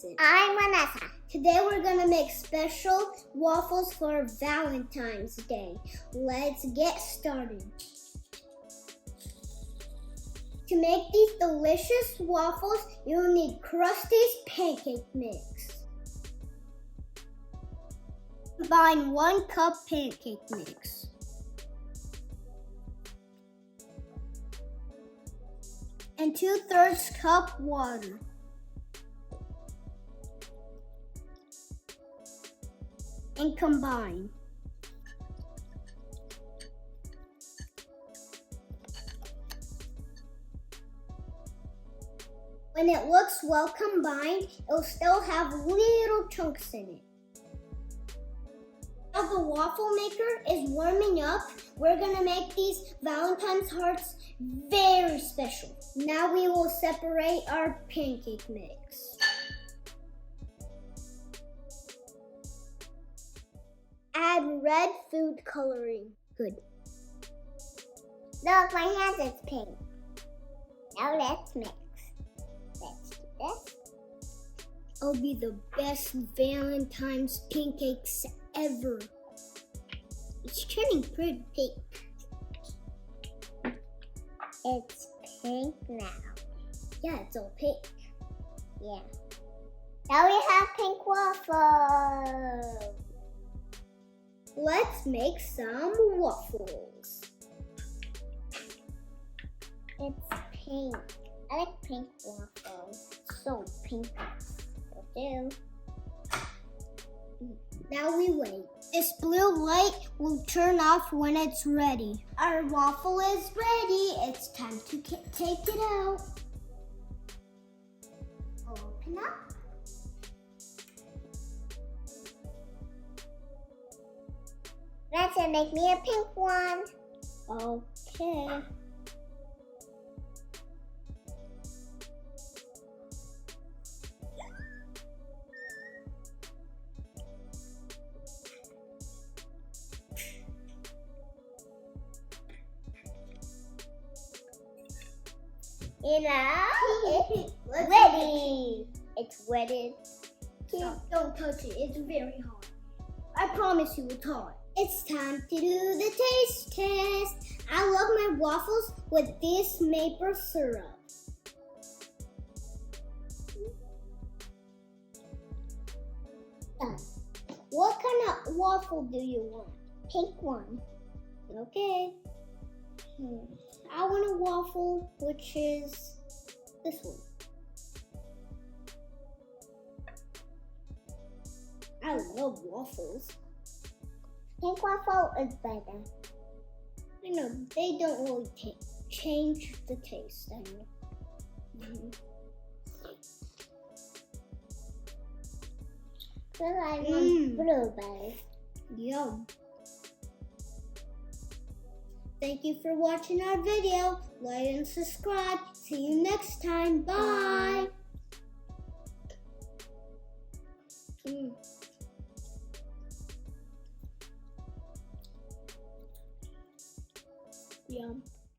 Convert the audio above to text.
Vincent. I'm Vanessa. Today we're gonna make special waffles for Valentine's Day. Let's get started. To make these delicious waffles, you'll need Krusteaz Pancake Mix. Combine 1 cup pancake mix. And 2/3 cup water. And combine. When it looks well combined, it'll still have little chunks in it. Now the waffle maker is warming up. We're gonna make these Valentine's hearts very special. Now we will separate our pancake mix. Add red food coloring. Good. Look, my hand is pink. Now let's mix. Let's do this. It'll be the best Valentine's pancakes ever. It's turning pretty pink. It's pink now. Yeah, it's all pink. Yeah. Now we have pink waffles. Let's make some waffles. It's pink. I like pink waffles. So pink. Will do. Now we wait. This blue light will turn off when it's ready. Our waffle is ready. It's time to take it out. Open up. Let's make me a pink one. Okay. You know, it's Let's ready. It's wetted. Don't touch it. It's very hot. I promise you it's hot. It's time to do the taste test. I love my waffles with this maple syrup. What kind of waffle do you want? Pink one. Okay. I want a waffle which is this one. I love waffles. Pink waffle is better. I know, they don't really change the taste, I know. So I want blueberry. Yum. Thank you for watching our video. Like and subscribe. See you next time. Bye.